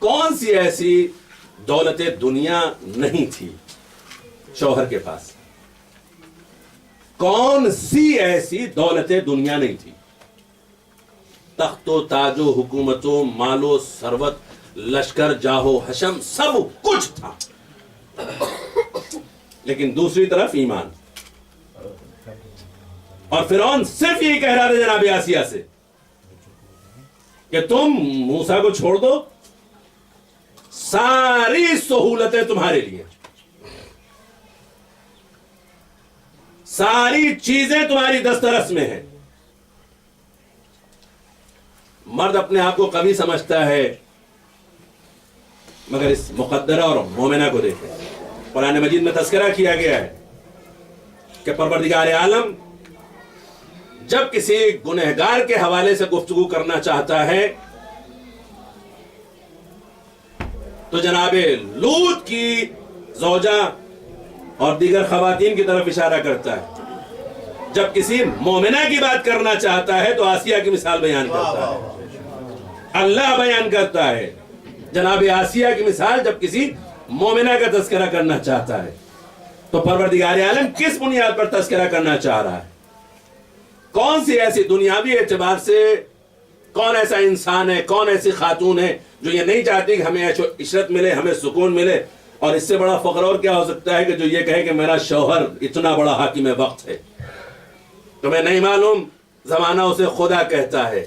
کون سی ایسی دولت دنیا نہیں تھی شوہر کے پاس؟ کون سی ایسی دولت دنیا نہیں تھی؟ تخت و تاج و حکومت و مال و ثروت، لشکر، جاہ و حشم، سب کچھ تھا، لیکن دوسری طرف ایمان۔ اور فرعون صرف یہی کہہ رہا تھا جناب آسیہ سے کہ تم موسیٰ کو چھوڑ دو، ساری سہولتیں تمہارے لیے، ساری چیزیں تمہاری دسترس میں ہیں۔ مرد اپنے آپ کو قوی سمجھتا ہے، مگر اس مقدرہ اور مومنہ کو دیکھیں، قرآن مجید میں تذکرہ کیا گیا ہے کہ پروردگار عالم جب کسی گنہگار کے حوالے سے گفتگو کرنا چاہتا ہے تو جناب لوط کی زوجہ اور دیگر خواتین کی طرف اشارہ کرتا ہے، جب کسی مومنہ کی بات کرنا چاہتا ہے تو آسیہ کی مثال بیان کرتا ہے، اللہ بیان کرتا ہے جناب آسیہ کی مثال جب کسی مومنہ کا تذکرہ کرنا چاہتا ہے۔ تو پروردگار عالم کس بنیاد پر تذکرہ کرنا چاہ رہا ہے؟ کون سی ایسی دنیاوی اعتبار سے کون ایسا انسان ہے، کون ایسی خاتون ہے جو یہ نہیں چاہتی کہ ہمیں عشرت ملے، ہمیں سکون ملے؟ اور اس سے بڑا فخر اور کیا ہو سکتا ہے کہ جو یہ کہے کہ میرا شوہر اتنا بڑا حاکم وقت ہے، تمہیں نہیں معلوم زمانہ اسے خدا کہتا ہے،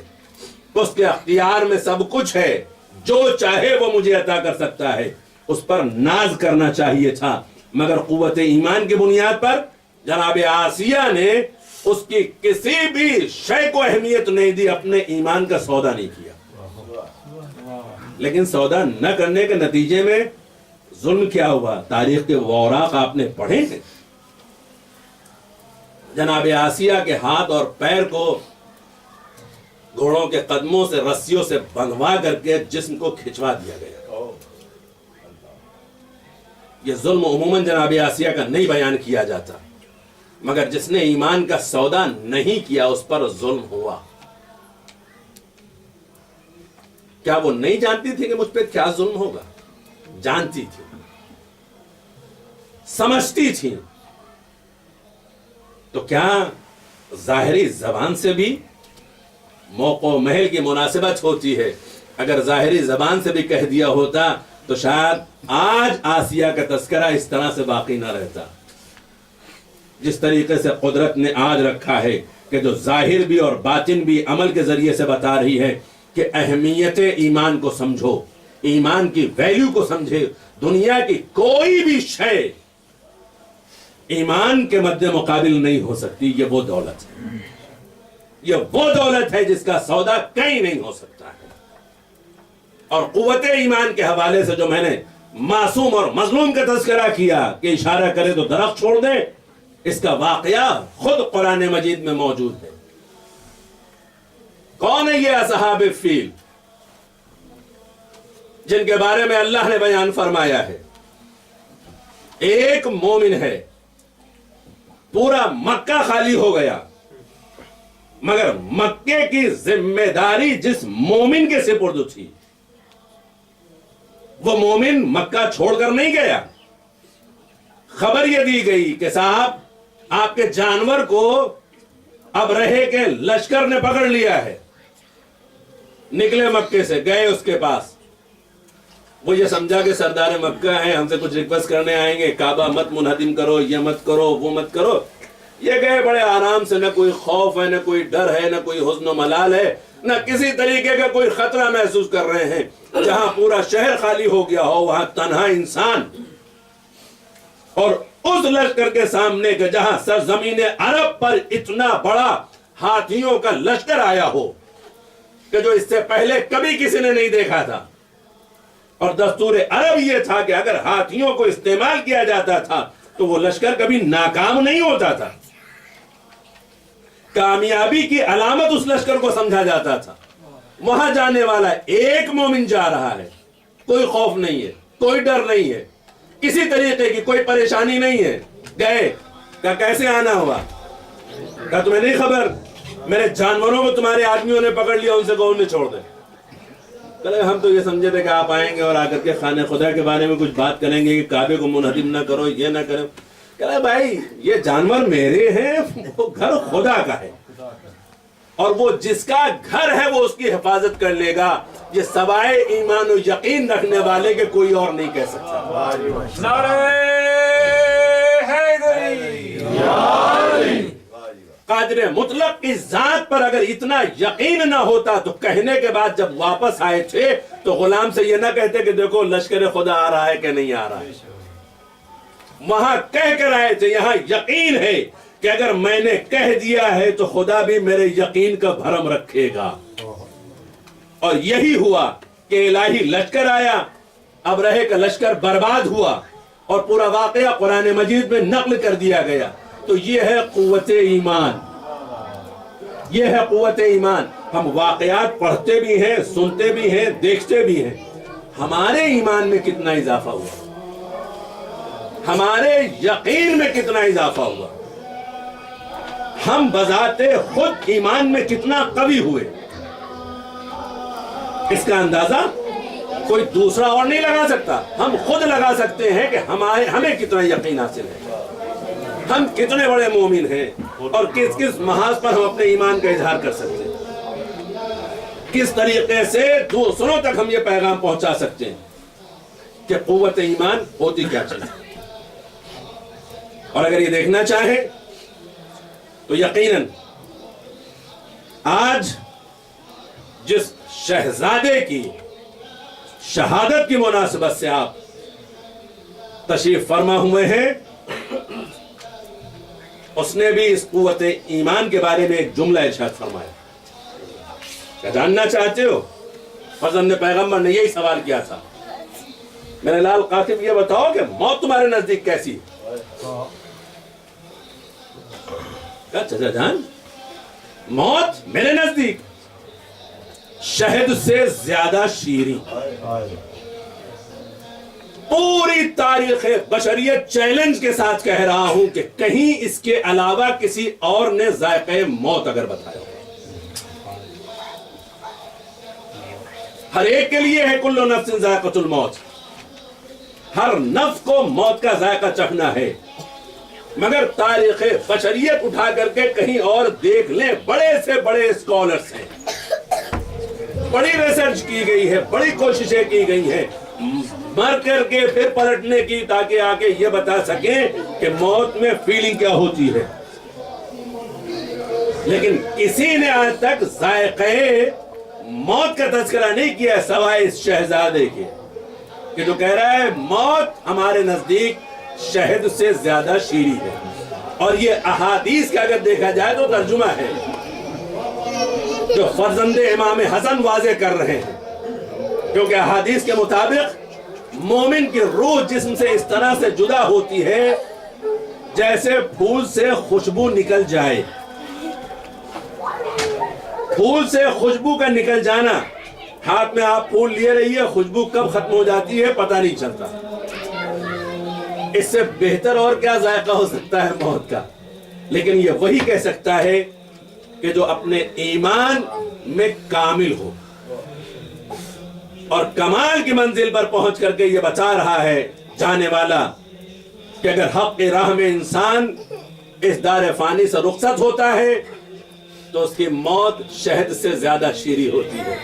اس کے اختیار میں سب کچھ ہے، جو چاہے وہ مجھے عطا کر سکتا ہے۔ اس پر ناز کرنا چاہیے تھا، مگر قوت ایمان کی بنیاد پر جناب آسیہ نے اس کی کسی بھی شے کو اہمیت نہیں دی، اپنے ایمان کا سودا نہیں کیا۔ لیکن سودا نہ کرنے کے نتیجے میں ظلم کیا ہوا؟ تاریخ کے اوراق آپ نے پڑھے ہیں، جناب آسیہ کے ہاتھ اور پیر کو گھوڑوں کے قدموں سے رسیوں سے بندھوا کر کے جسم کو کھچوا دیا گیا۔ یہ ظلم عموماً جناب آسیہ کا نہیں بیان کیا جاتا، مگر جس نے ایمان کا سودا نہیں کیا اس پر ظلم ہوا۔ کیا وہ نہیں جانتی تھی کہ مجھ پہ کیا ظلم ہوگا؟ جانتی تھی، سمجھتی تھی۔ تو کیا ظاہری زبان سے بھی موقع و محل کی مناسبت ہوتی ہے؟ اگر ظاہری زبان سے بھی کہہ دیا ہوتا تو شاید آج آسیہ کا تذکرہ اس طرح سے باقی نہ رہتا۔ جس طریقے سے قدرت نے آج رکھا ہے کہ جو ظاہر بھی اور باطن بھی عمل کے ذریعے سے بتا رہی ہے کہ اہمیت ایمان کو سمجھو، ایمان کی ویلیو کو سمجھے، دنیا کی کوئی بھی شے ایمان کے مد مقابل نہیں ہو سکتی۔ یہ وہ دولت ہے، یہ وہ دولت ہے جس کا سودا کہیں نہیں ہو سکتا ہے۔ اور قوت ایمان کے حوالے سے جو میں نے معصوم اور مظلوم کا تذکرہ کیا کہ اشارہ کرے تو درخت چھوڑ دے، اس کا واقعہ خود قرآن مجید میں موجود ہے۔ کون ہے یہ اصحاب الفیل جن کے بارے میں اللہ نے بیان فرمایا ہے؟ ایک مومن ہے، پورا مکہ خالی ہو گیا، مگر مکے کی ذمہ داری جس مومن کے سپرد تھی وہ مومن مکہ چھوڑ کر نہیں گیا۔ خبر یہ دی گئی کہ صاحب آپ کے جانور کو اب رہے کہ لشکر نے پکڑ لیا ہے۔ نکلے مکے سے، گئے اس کے پاس، وہ یہ سمجھا کہ سردار مکہ ہیں، ہم سے کچھ ریکویسٹ کرنے آئیں گے، کعبہ مت منہدم کرو، یہ مت کرو، وہ مت کرو۔ یہ گئے بڑے آرام سے، نہ کوئی خوف ہے، نہ کوئی ڈر ہے، نہ کوئی حزن و ملال ہے، نہ کسی طریقے کا کوئی خطرہ محسوس کر رہے ہیں۔ جہاں پورا شہر خالی ہو گیا ہو وہاں تنہا انسان، اور اس لشکر کے سامنے کہ جہاں سرزمین عرب پر اتنا بڑا ہاتھیوں کا لشکر آیا ہو کہ جو اس سے پہلے کبھی کسی نے نہیں دیکھا تھا، اور دستور عرب یہ تھا کہ اگر ہاتھیوں کو استعمال کیا جاتا تھا تو وہ لشکر کبھی ناکام نہیں ہوتا تھا، کامیابی کی علامت اس لشکر کو سمجھا جاتا تھا۔ وہاں جانے والا ایک مومن جا رہا ہے، کوئی خوف نہیں ہے، کوئی ڈر نہیں ہے، کسی طریقے کی کوئی پریشانی نہیں ہے۔ گئے، کہا کیسے آنا ہوا؟ کہا تمہیں نہیں خبر، میرے جانوروں کو تمہارے آدمیوں نے پکڑ لیا، ان سے کہو انہیں چھوڑ دیں۔ کہ ہم تو یہ سمجھے تھے کہ آپ آئیں گے اور آ کر کے خانہ خدا کے بارے میں کچھ بات کریں گے کہ کعبے کو منہدم نہ کرو، یہ نہ کرو. کہ بھائی یہ جانور میرے ہیں، وہ گھر خدا کا ہے، اور وہ جس کا گھر ہے وہ اس کی حفاظت کر لے گا. یہ سوائے ایمان و یقین رکھنے والے کے کوئی اور نہیں کہہ سکتا. نعرہ حیدری. قادر مطلق کی ذات پر اگر اتنا یقین نہ ہوتا تو کہنے کے بعد جب واپس آئے تھے تو غلام سے یہ نہ کہتے کہ دیکھو لشکر خدا آ رہا ہے کہ نہیں آ رہا ہے. وہاں کہہ کر آئے تھے یہاں یقین ہے کہ اگر میں نے کہہ دیا ہے تو خدا بھی میرے یقین کا بھرم رکھے گا. اور یہی ہوا کہ الہی لشکر آیا، اب رہے کا لشکر برباد ہوا اور پورا واقعہ قرآن مجید میں نقل کر دیا گیا. تو یہ ہے قوت ایمان، یہ ہے قوت ایمان. ہم واقعات پڑھتے بھی ہیں، سنتے بھی ہیں، دیکھتے بھی ہیں. ہمارے ایمان میں کتنا اضافہ ہوا، ہمارے یقین میں کتنا اضافہ ہوا، ہم بذات خود ایمان میں کتنا قوی ہوئے. اس کا اندازہ کوئی دوسرا اور نہیں لگا سکتا. ہم خود لگا سکتے ہیں کہ ہمیں کتنا یقین حاصل ہے، ہم کتنے بڑے مومن ہیں، اور کس کس محاذ پر ہم اپنے ایمان کا اظہار کر سکتے ہیں، کس طریقے سے دوسروں تک ہم یہ پیغام پہنچا سکتے ہیں کہ قوت ایمان ہوتی کیا چیز ہے. اور اگر یہ دیکھنا چاہیں تو یقیناً آج جس شہزادے کی شہادت کی مناسبت سے آپ تشریف فرما ہوئے ہیں، اس نے بھی اس قوت ایمان کے بارے میں ایک جملہ ارشاد فرمایا. کیا جاننا چاہتے ہو؟ فرزند پیغمبر نے یہی سوال کیا تھا، میرے لال قاسم یہ بتاؤ کہ موت تمہارے نزدیک کیسی ہے؟ کیا چچا جان، موت میرے نزدیک شہد سے زیادہ شیریں. پوری تاریخ بشریت چیلنج کے ساتھ کہہ رہا ہوں کہ کہیں اس کے علاوہ کسی اور نے ذائقہ موت اگر بتایا ہو. ہر ایک کے لیے ہے کل نفس ذائقۃ الموت، ہر نفس کو موت کا ذائقہ چکھنا ہے. مگر تاریخ بشریت اٹھا کر کے کہیں اور دیکھ لیں، بڑے سے بڑے اسکالرز ہیں، بڑی ریسرچ کی گئی ہے، بڑی کوششیں کی گئی ہیں مر کر کے پھر پلٹنے کی، تاکہ آگے یہ بتا سکیں کہ موت میں فیلنگ کیا ہوتی ہے. لیکن کسی نے آج تک ذائقہ موت کا تذکرہ نہیں کیا سوائے اس شہزادے کے، کہ جو کہہ رہا ہے موت ہمارے نزدیک شہد سے زیادہ شیریں ہے. اور یہ احادیث کا اگر دیکھا جائے تو ترجمہ ہے جو فرزند امام حسن واضح کر رہے ہیں، کیونکہ احادیث کے مطابق مومن کی روح جسم سے اس طرح سے جدا ہوتی ہے جیسے پھول سے خوشبو نکل جائے. پھول سے خوشبو کا نکل جانا، ہاتھ میں آپ پھول لیے رہیے، خوشبو کب ختم ہو جاتی ہے پتہ نہیں چلتا. اس سے بہتر اور کیا ذائقہ ہو سکتا ہے موت کا. لیکن یہ وہی کہہ سکتا ہے کہ جو اپنے ایمان میں کامل ہو اور کمال کی منزل پر پہنچ کر کے یہ بتا رہا ہے جانے والا کہ اگر حق کی راہ میں انسان اس دار فانی سے رخصت ہوتا ہے تو اس کی موت شہد سے زیادہ شیریں ہوتی ہے.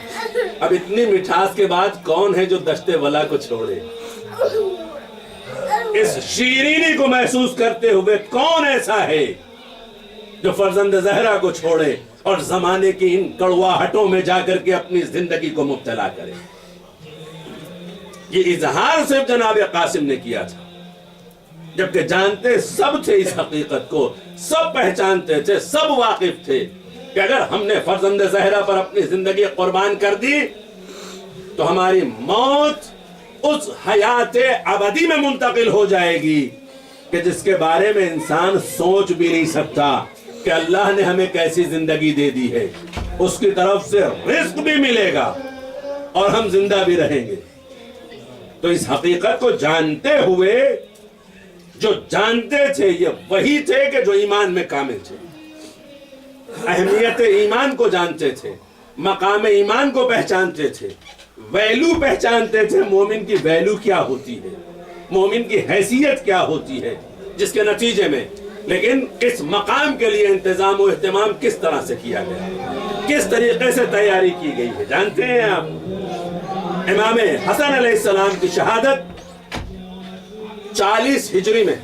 اب اتنی مٹھاس کے بعد کون ہے جو دشت ولا کو چھوڑے؟ اس شیرینی کو محسوس کرتے ہوئے کون ایسا ہے جو فرزند زہرا کو چھوڑے اور زمانے کی ان کڑواہٹوں میں جا کر کے اپنی زندگی کو مبتلا کرے؟ یہ اظہار صرف جناب قاسم نے کیا تھا، جبکہ جانتے سب تھے اس حقیقت کو، سب پہچانتے تھے، سب واقف تھے کہ اگر ہم نے فرزند زہرا پر اپنی زندگی قربان کر دی تو ہماری موت اس حیات ابدی میں منتقل ہو جائے گی کہ جس کے بارے میں انسان سوچ بھی نہیں سکتا کہ اللہ نے ہمیں کیسی زندگی دے دی ہے. اس کی طرف سے رزق بھی ملے گا اور ہم زندہ بھی رہیں گے. تو اس حقیقت کو جانتے ہوئے جو جانتے تھے یہ وہی تھے کہ جو ایمان میں کامل تھے، اہمیت ایمان کو جانتے تھے، مقام ایمان کو پہچانتے تھے. ویلو پہچانتے تھے، مومن کی ویلو کیا ہوتی ہے، مومن کی حیثیت کیا ہوتی ہے، جس کے نتیجے میں لیکن اس مقام کے لیے انتظام و اہتمام کس طرح سے کیا گیا، کس طریقے سے تیاری کی گئی ہے جانتے ہیں آپ؟ امام حسن علیہ السلام کی شہادت 40 ہجری میں،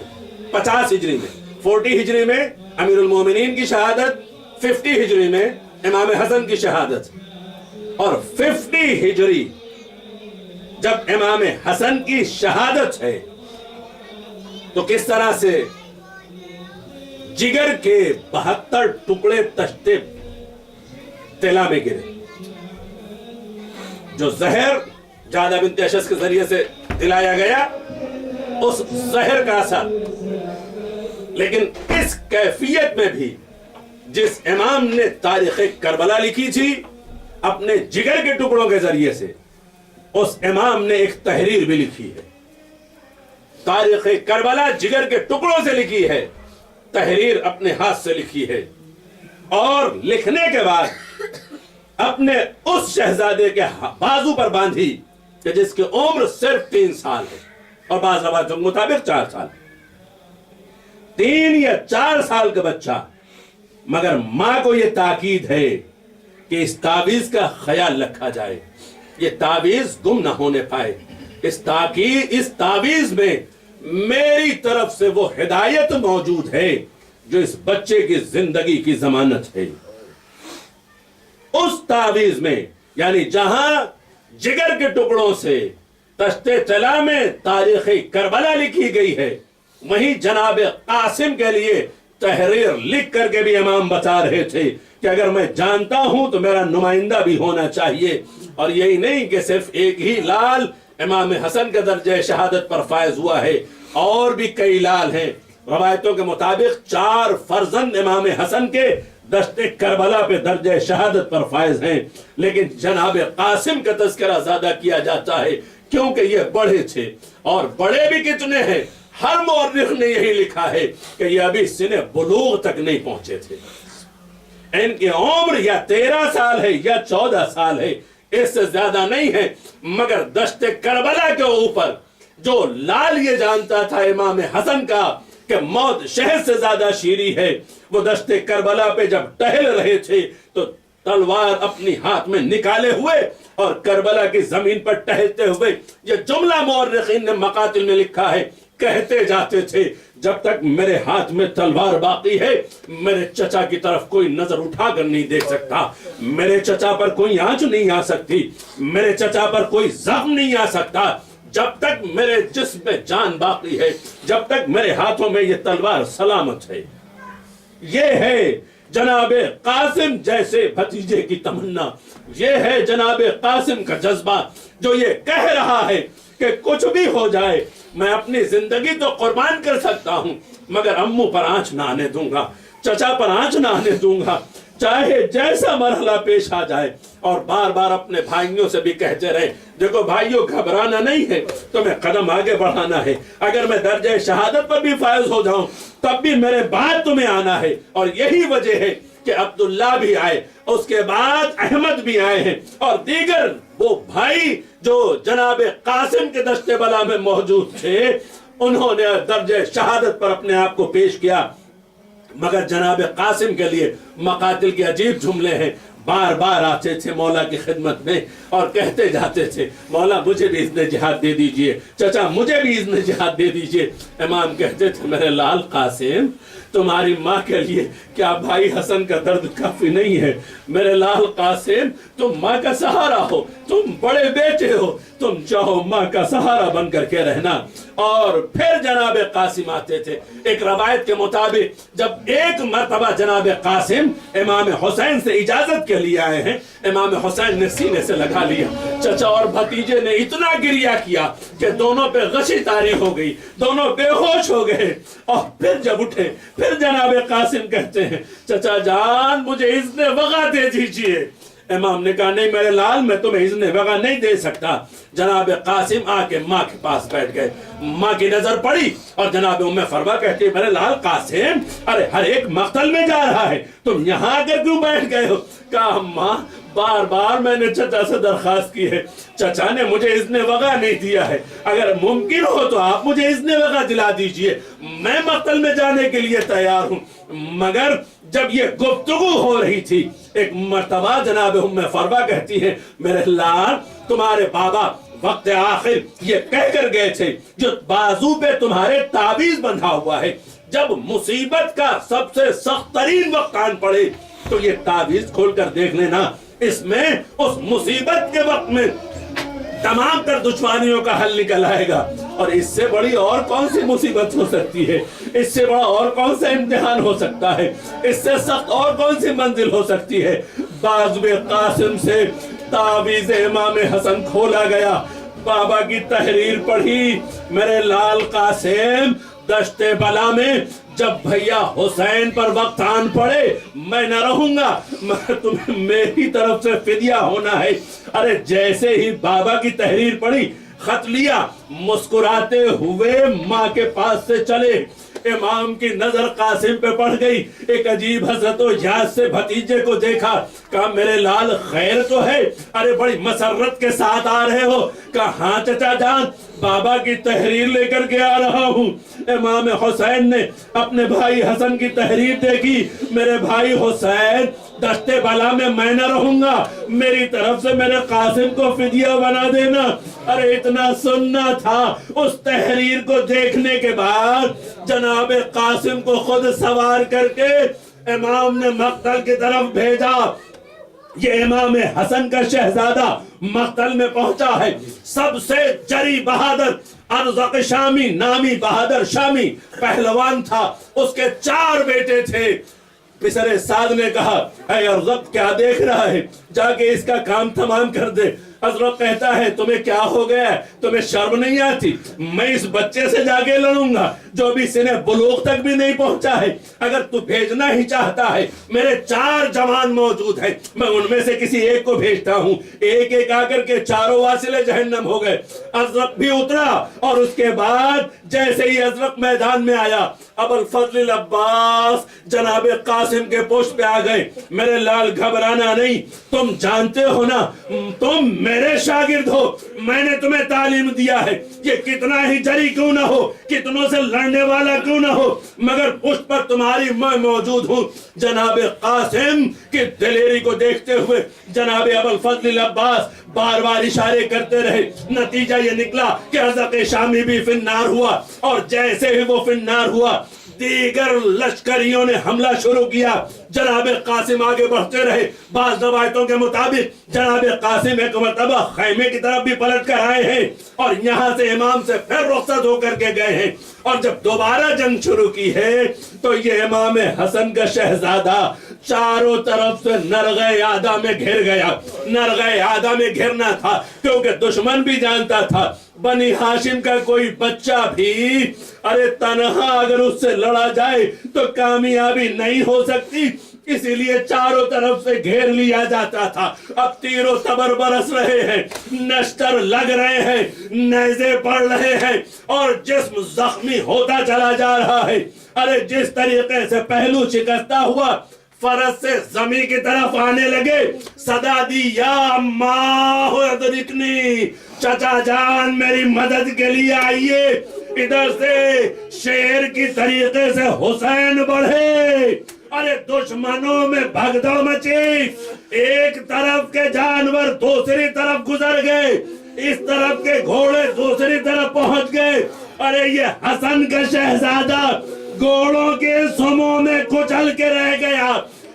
50 ہجری میں، 40 ہجری میں امیر المومنین کی شہادت، 50 ہجری میں امام حسن کی شہادت، اور 50 ہجری جب امام حسن کی شہادت ہے تو کس طرح سے جگر کے 72 ٹکڑے تشتے تلا میں گرے. جو زہر جادہ بنت اشس کے ذریعے سے دلایا گیا، اس زہر کا اثر، لیکن اس کیفیت میں بھی جس امام نے تاریخ کربلا لکھی تھی اپنے جگر کے ٹکڑوں کے ذریعے سے، اس امام نے ایک تحریر بھی لکھی ہے. تاریخ کربلا جگر کے ٹکڑوں سے لکھی ہے، تحریر اپنے ہاتھ سے لکھی ہے، اور لکھنے کے بعد اپنے اس شہزادے کے بازو پر باندھی کہ جس کی عمر صرف 3 سال ہے، اور بعض روایتوں کے مطابق 4 سال، 3 یا 4 سال کا بچہ. مگر ماں کو یہ تاکید ہے کہ اس تعویذ کا خیال رکھا جائے، یہ تعویذ گم نہ ہونے پائے. اس تعویذ میں میری طرف سے وہ ہدایت موجود ہے جو اس بچے کی زندگی کی ضمانت ہے. اس تعویذ میں، یعنی جہاں جگر کے ٹکڑوں سے تشت طلا میں تاریخ کربلا لکھی گئی ہے، وہیں جناب قاسم کے لیے تحریر لکھ کر کے بھی امام بتا رہے تھے کہ اگر میں جانتا ہوں تو میرا نمائندہ بھی ہونا چاہیے. اور یہی نہیں کہ صرف ایک ہی لال امام حسن کے درجہ شہادت پر فائز ہوا ہے، اور بھی کئی لال ہیں. روایتوں کے مطابق 4 فرزند امام حسن کے دشت کربلا پہ درجہ شہادت پر فائز ہیں، لیکن جناب قاسم کا تذکرہ زیادہ کیا جاتا ہے کیونکہ یہ بڑے تھے. اور بڑے بھی کتنے ہیں؟ ہر مورخ نے یہی لکھا ہے کہ یہ ابھی سن بلوغ تک نہیں پہنچے تھے. ان کی عمر یا 13 سال ہے یا 14 سال ہے، اس سے زیادہ نہیں ہے. مگر دشت کربلا کے اوپر جو لال یہ جانتا تھا امام حسن کا کہ موت شہد سے زیادہ شیریں ہے، وہ دشت کربلا پہ جب ٹہل رہے تھے تو تلوار اپنی ہاتھ میں نکالے ہوئے اور کربلا کی زمین پر ٹہلتے ہوئے یہ جملہ مورخین نے مقاتل میں لکھا ہے، کہتے جاتے تھے جب تک میرے ہاتھ میں تلوار باقی ہے میرے چچا کی طرف کوئی نظر اٹھا کر نہیں دیکھ سکتا، میرے چچا پر کوئی آنچ نہیں آ سکتی، میرے چچا پر کوئی زخم نہیں آ سکتا. جب تک میرے جسم میں جان باقی ہے، جب تک میرے ہاتھوں میں یہ تلوار سلامت ہے. یہ ہے جناب قاسم جیسے بھتیجے کی تمنا، یہ ہے جناب قاسم کا جذبہ جو یہ کہہ رہا ہے کہ کچھ بھی ہو جائے میں اپنی زندگی تو قربان کر سکتا ہوں مگر امو پر آنچ نہ آنے دوں گا، چچا پر آنچ نہ آنے دوں گا، چاہے جیسا مرحلہ پیش آ جائے. اور بار بار اپنے بھائیوں سے بھی کہتے رہے دیکھو بھائیوں گھبرانا نہیں ہے، تمہیں قدم آگے بڑھانا ہے. اگر میں درجہ شہادت پر بھی فائز ہو جاؤں تب بھی میرے بعد تمہیں آنا ہے. اور یہی وجہ ہے کہ عبداللہ بھی آئے، اس کے بعد احمد بھی آئے ہیں، اور دیگر وہ بھائی جو جناب قاسم کے دشت بلا میں موجود تھے انہوں نے درجہ شہادت پر اپنے آپ کو پیش کیا. مگر جناب قاسم کے لیے مقاتل کے عجیب جملے ہیں. بار بار آتے تھے مولا کی خدمت میں اور کہتے جاتے تھے مولا مجھے بھی اذن جہاد دے دیجئے، چچا مجھے بھی اذن جہاد دے دیجئے. امام کہتے تھے میرے لال قاسم تمہاری ماں کے لیے کیا بھائی حسن کا درد کافی نہیں ہے؟ میرے لال قاسم تم ماں کا سہارا ہو، تم بڑے بیٹے ہو، تم چاہو ماں کا سہارا بن کر کے رہنا. اور پھر جناب قاسم آتے تھے. ایک روایت کے مطابق جب ایک مرتبہ جناب قاسم امام حسین سے اجازت کے لیے آئے ہیں، امام حسین نے سینے سے لگا لیا. چچا اور بھتیجے نے اتنا گریہ کیا کہ دونوں پہ غشی طاری ہو گئی، دونوں بے ہوش ہو گئے. اور پھر جب اٹھے پھر جناب قاسم کہتے ہیں چچا جان مجھے اذن وغا دے دیجئے. امام نے کہا نہیں میرے لال میں تمہیں اذن وغیرہ نہیں دے سکتا. جناب قاسم آ کے ماں کے پاس بیٹھ گئے. ماں کی نظر پڑی اور جناب ام فروا کہتی میرے لال قاسم ارے ہر ایک مقتل میں جا رہا ہے, تم یہاں آ کر کیوں بیٹھ گئے ہو؟ کہا ماں بار بار میں نے چچا سے درخواست کی ہے, چچا نے مجھے اذن وغیرہ نہیں دیا ہے, اگر ممکن ہو تو آپ مجھے اذن وغیرہ دلا دیجئے, میں مقتل میں جانے کے لیے تیار ہوں. مگر جب یہ گفتگو ہو رہی تھی ایک مرتبہ جناب ام فروا کہتی ہے میرے لال تمہارے بابا وقت آخر یہ کہہ کر گئے تھے جو بازو پہ تمہارے تعویذ بندھا ہوا ہے, جب مصیبت کا سب سے سخت ترین وقت آن پڑے تو یہ تعویذ کھول کر دیکھ لینا, اس میں اس مصیبت کے وقت میں تمام تر دشواریوں کا حل نکل آئے گا. اور اس سے بڑی اور کون سی مصیبت ہو سکتی ہے, اس سے بڑا اور کون سا امتحان ہو سکتا ہے, اس سے سخت اور کون سی منزل ہو سکتی ہے. بازو قاسم سے تعویذ امام حسن کھولا گیا, بابا کی تحریر پڑھی میرے لال قاسم دشت بلا میں جب بھیا حسین پر وقت آن پڑے میں نہ رہوں گا, تمہیں میری طرف سے فدیہ ہونا ہے. ارے جیسے ہی بابا کی تحریر پڑھی خط لیا مسکراتے ہوئے ماں کے پاس سے چلے. امام کی نظر قاسم پہ پڑ گئی, ایک عجیب حسرت و یاد سے بھتیجے کو دیکھا, کہا میرے لال خیر تو ہے؟ ارے بڑی مسرت کے ساتھ آ رہے ہو؟ کہا ہاں چچا جان بابا کی تحریر لے کر کے آ رہا ہوں. امام حسین نے اپنے بھائی حسن کی تحریر دیکھی, میرے بھائی حسین دشت بلا میں نہ رہوں گا, میری طرف سے میرے قاسم کو فدیہ بنا دینا. ارے اتنا سننا تھا. اس تحریر کو دیکھنے کے بعد جناب قاسم کو خود سوار کر کے امام نے مقتل کی طرف بھیجا. یہ امام حسن کا شہزادہ مقتل میں پہنچا ہے, سب سے جری بہادر ارزق شامی نامی بہادر شامی پہلوان تھا, اس کے 4 بیٹے تھے. پسر سعد نے کہا اے ارزق کیا دیکھ رہا ہے, جا کے اس کا کام تمام کر دے. ارزق کہتا ہے تمہیں کیا ہو گیا ہے, تمہیں شرم نہیں آتی؟ میں اس بچے سے جا کے لڑوں گا جو بھی سنہ بلوغ تک بھی نہیں پہنچا ہے. اگر تو بھیجنا ہی چاہتا ہے میرے 4 جوان موجود ہیں, میں ان میں سے کسی ایک کو بھیجتا ہوں. ایک ایک آ کر کے 4 واصل جہنم ہو گئے. ازرق بھی اترا اور اس کے بعد جیسے ہی ازرق میدان میں آیا ابوالفضل العباس جناب قاسم کے پشت پہ آ گئے. میرے لال گھبرانا نہیں, تم جانتے ہو نا تم میرے شاگرد ہو, میں نے تمہیں تعلیم دیا ہے, یہ کتنا ہی جری کیوں نہ ہو, کتنوں سے لڑنے والا کیوں نہ ہو, مگر پشت پر تمہاری میں موجود ہوں. جناب قاسم کی دلیری کو دیکھتے ہوئے جناب ابوالفضل العباس بار بار اشارے کرتے رہے. نتیجہ یہ نکلا کہ ازرق شامی بھی فی النار ہوا, اور جیسے ہی وہ فی النار ہوا دیگر لشکریوں نے حملہ شروع کیا. جناب قاسم آگے بڑھتے رہے. بعض روایتوں کے مطابق جناب قاسم ایک مرتبہ خیمے کی طرف بھی پلٹ کر آئے ہیں اور یہاں سے امام سے پھر رخصت ہو کر کے گئے ہیں. اور جب دوبارہ جنگ شروع کی ہے تو یہ امام حسن کا شہزادہ چاروں طرف سے نرغہ اعداء میں گھر گیا. نرغہ اعداء میں گھرنا تھا کیونکہ دشمن بھی جانتا تھا بنی ہاشم کا کوئی بچہ بھی ارے تنہا اگر اس سے لڑا جائے تو کامیابی نہیں ہو سکتی, اسی لیے چاروں طرف سے گھیر لیا جاتا تھا. اب تیر و تبر برس رہے ہیں, نشتر لگ رہے ہیں, نیزے پڑ رہے ہیں اور جسم زخمی ہوتا چلا جا رہا ہے. ارے جس طریقے سے پہلو شکستہ ہوا فرس سے زمین کی طرف آنے لگے, صدا دی یا اماں ادرکنی, چچا جان میری مدد کے لیے آئیے. ادھر سے شیر کی طریقے سے حسین بڑھے. ارے دشمنوں میں بھگدڑ مچی, ایک طرف کے جانور دوسری طرف گزر گئے, اس طرف کے گھوڑے دوسری طرف پہنچ گئے. ارے یہ حسن کا شہزادہ گھوڑوں کے سموں میں کچل کے رہ گیا.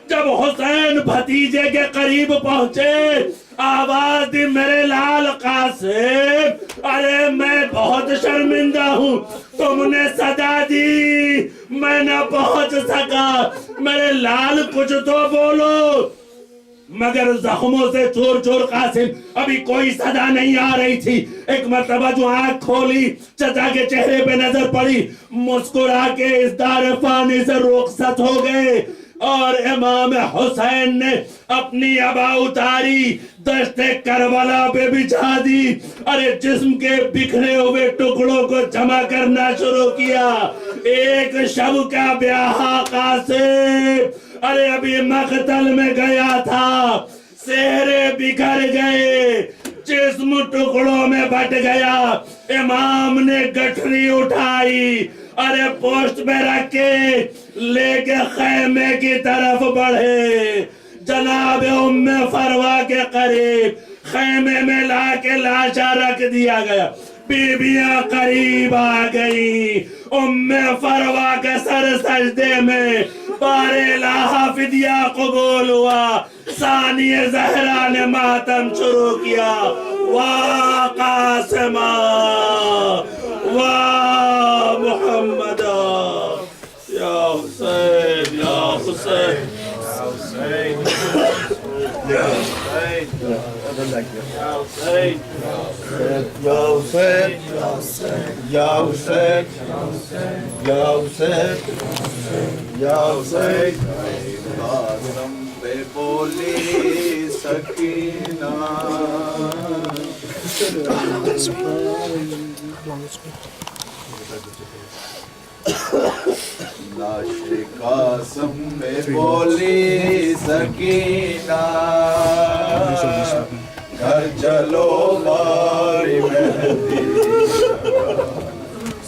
جب حسین بھتیجے کے قریب پہنچے آواز دی میرے لال قاسم, ارے میں بہت شرمندہ ہوں, تم نے صدا دی میں نہ پہنچ سکا, میرے لال کچھ تو بولو. مگر زخموں سے چور چور قاسم ابھی کوئی صدا نہیں آ رہی تھی. ایک مرتبہ جو آنکھ کھولی چچا کے چہرے پہ نظر پڑی, مسکرا کے اس دار فانی سے رخصت ہو گئے. اور امام حسین نے اپنی ابا اتاری، دشت کربلا پہ بچھا دی، ارے جسم کے بکھرے ہوئے ٹکڑوں کو جمع کرنا شروع کیا۔ ایک شب کا بیاہ قاسم، ارے ابھی مقتل میں گیا تھا، سہرے بکھر گئے، جسم ٹکڑوں میں بٹ گیا۔ امام نے گٹھری اٹھائی، ارے پوسٹ میں رکھ کے لے کے خیمے کی طرف بڑھے۔ جناب ام فروا کے قریب خیمے میں لا کے لاشا رکھ دیا گیا۔ بیویاں قریب آ گئی، ام فروا کے سر سجدے میں، بار الہ فدیہ قبول ہوا۔ ثانی زہرا نے ماتم شروع کیا، واہ قاسمہ واہ محمد یا حسین یا حسین یا حسین یا حسین یا حسین یا حسین یا حسین یا حسین قاسم پہ بولی سکینہ لاش قاسم پہ بولی سکینہ گھر چلو باری مہندی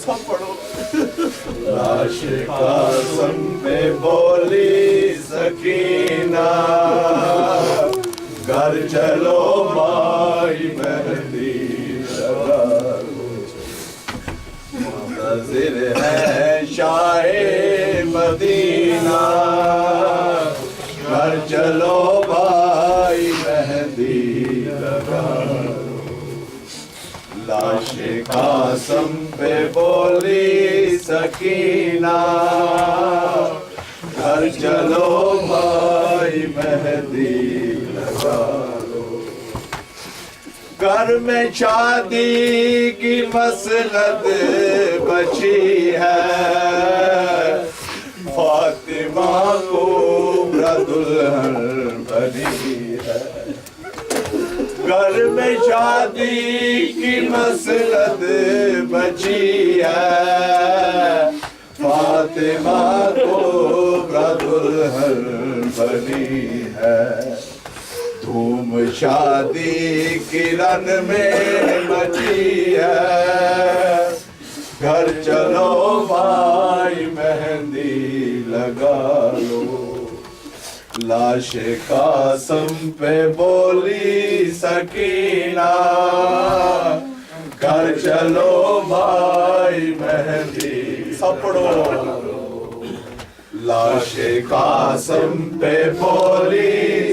سب پڑھو۔ لاش قاسم پہ بولی سکینہ گھر چلو باری مہندی لگا لو۔ منتظر ہے شاہ مدینہ گھر چلو بھائی مہندی لگا لو۔ لاش قاسم پہ بولی سکینہ گھر چلو بھائی مہندی لگا لو۔ گھر میں شادی کی مسلط بچی ہے، فاطمہ کبریٰ دلہن بنی ہے۔ گھر میں شادی کی مسلط بچی ہے، فاطمہ کبریٰ دلہن بنی ہے۔ دھوم شادی کی رن میں مچی ہے، گھر چلو بھائی مہندی لگا لو۔ لاش قاسم پہ بولی سکینہ گھر چلو بھائی مہندی سب پڑھو۔ لاش قاسم پہ بولی